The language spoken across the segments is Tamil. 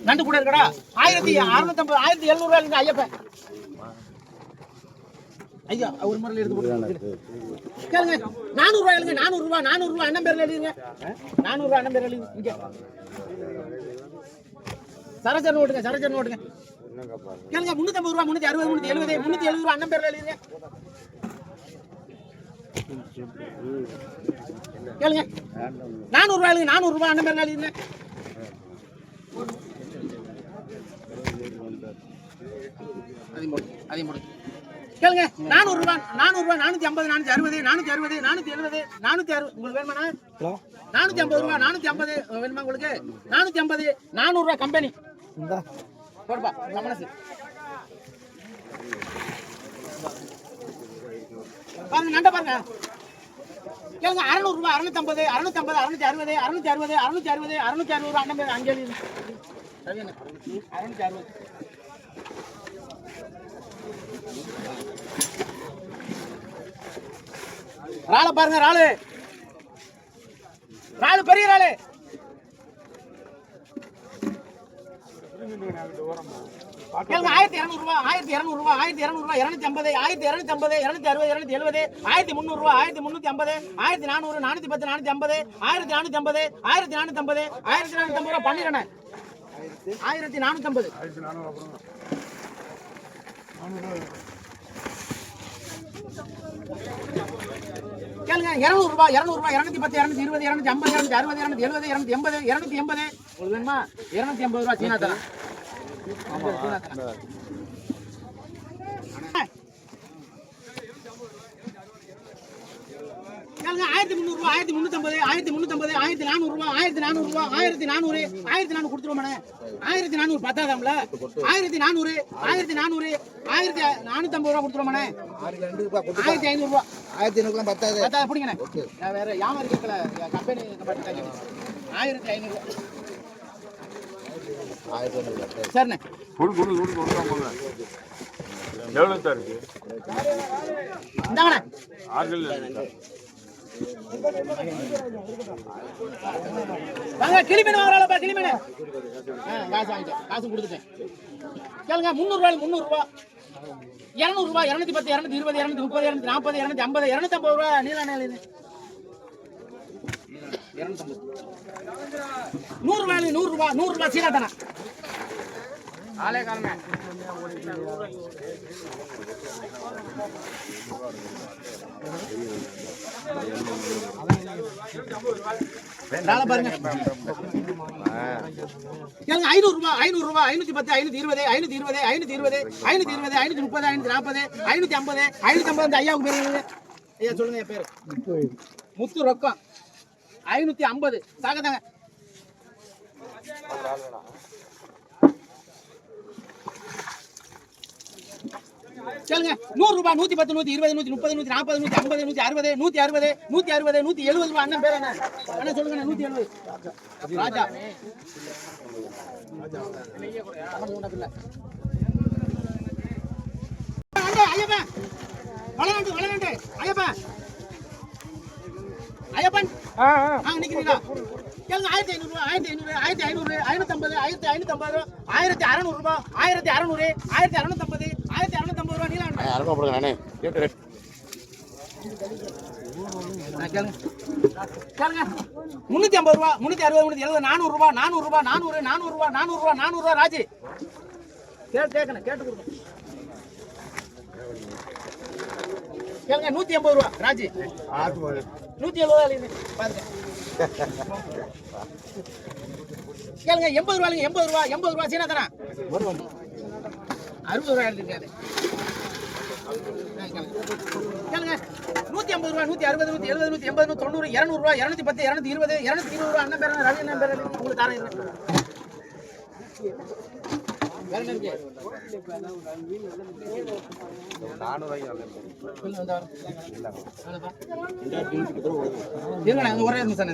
நண்டு கூட இருக்கடா 1650 1700 ரூபாய் ஐயப்பன் ஐயா ஒரு முறையில் எடுத்து போட்டு கேளுங்க 400 ரூபாய் எழுங்க 400 ரூபாய் அண்ணன் பேர்ல எழுதுங்க 400 ரூபாய் அண்ணன் பேர்ல எழுதுங்க இங்க சரச்சரன் ஓட்டுங்க கேளுங்க 350 ரூபாய் 360 370 ரூபாய் அண்ணன் பேர்ல எழுதுங்க கேளுங்க 400 ரூபாய் எழுங்க 400 ரூபாய் அண்ணன் பேர்ல எழுதுங்க அதையும் போடு கேளுங்க 400 ரூபாய் 450 460 470 உங்களுக்கு வேணுமா 450 ரூபாய் 450 வேணுமா உங்களுக்கு 450 400 ரூபாய் கம்பெனி இந்தா போடுப்பா கமனஸ் பாருங்க நண்ட பாருங்க கேளுங்க 600 ரூபாய் 650 660 660 ரூபாய் அண்ணன் அங்கே சரியான 660 ராள பாருங்க ராளு பெரிய ராளு கேளுங்க 1200 ரூபாய் 250 1250 260 270 1300 ரூபாய் 1350 1400 410 450 1450 1450 1450 ரூபாய் பண்ணிரேன் 1450 கேளுங்க 200 ரூபாய் 210 220 250 260 270 280 280 உங்களுக்கு வேணுமா 280 ரூபாய் சீனா தரேன் ஆமா சீனா தரேன் கேளுங்க 1300 ரூபாய் 1350 1350 1400 ரூபாய் 1400 கொடுத்துருவோம் 1400 பத்தாதாம்ல 1400 1450 ரூபாய் கொடுத்துருவோம் 1500 ரூபாய் 1500 பத்தாது பிடிங்கண்ணே நான் வேற யாமரி கேட்கல கம்பெனி 1500 ரூபாய் சரிண்ணே எவ்வளவு தான் இருக்கு இந்தாங்கண்ணே வாங்க கிளிமீன் வாங்கறாளப்பா கிளிமீன் காசு வாங்கிட்டேன் காசு கொடுத்துட்டேன் கேளுங்க 300 ரூபாய் 200 ரூபாய் 210 220 230 240 250 250 ரூபாய் நீலானே 100 ரூபாய் சீனா தானா ஆளே காலமே பாருங்க 500 ரூபாய் 510 520 530 550 ஐயாவுக்கு பேரு ஐயா சொல்லுங்க என் பேரு முத்து ரொக்கம் 550 சாகதாங்க கேளுங்க 100 ரூபாய் 110 120 130 140 150 150 160 170 ரூபாய் அண்ணன் பேர் என்ன சொல்லுங்க 170 ராஜா ஐயப்பன் வளரண்டு ஐயப்பன் நிக்கிறீங்களா கேளுங்க 1500 ரூபாய் 1500 1500 550 1600 ரூபாய் 1600 1650 1650 ரூபாய் நீலா அருமா போடுங்க நானே கேட்டு கேளுங்க 350 ரூபாய் 360 370 400 ரூபாய் 400 ரூபாய் ராஜி கேட்கணும் கேட்டு கொடுங்க கேளுங்க 180 ரூபாய் ராஜி 170 ரூபாய் பாருங்க கேளுங்க 80 ரூபாய் சீனா தானா 60 ரூபாய் எழுதிருக்காரு கேளுங்க 150 ரூபாய் 160 170 180 190 200 ரூபாய் 210 220 220 ரூபாய் அண்ணன் பேர் ரவி அண்ணன் பேர் உங்களுக்கு தரேன் வேற என்ன இருக்கு 400 ஒரே நிமிஷம்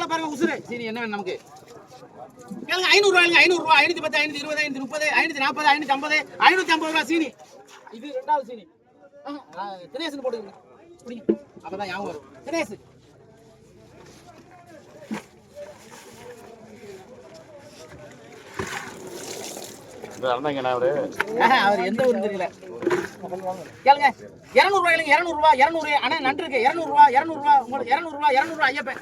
பாருங்க உசுரு சரி என்ன வேணும் நமக்கு கேளுங்க 500 ரூபாய் 510 520 530 540 550 ரூபாய் சீனி இது ரெண்டாவது சீனி தினேசன் போடுங்க அப்பதான் ஞாபகம் வரும் தினேசு அண்ணங்கண்ணா அவரு அவர் எந்த ஊர் தெரியல. கேளுங்க 200 ரூபாய் இல்லைங்க 200 ரூபாய் 200 அண்ணா நண்டு இருக்கு 200 ரூபாய் 200 ரூபாய் உங்களுக்கு 200 ரூபாய் 200 ரூபாய் ஐயப்பன்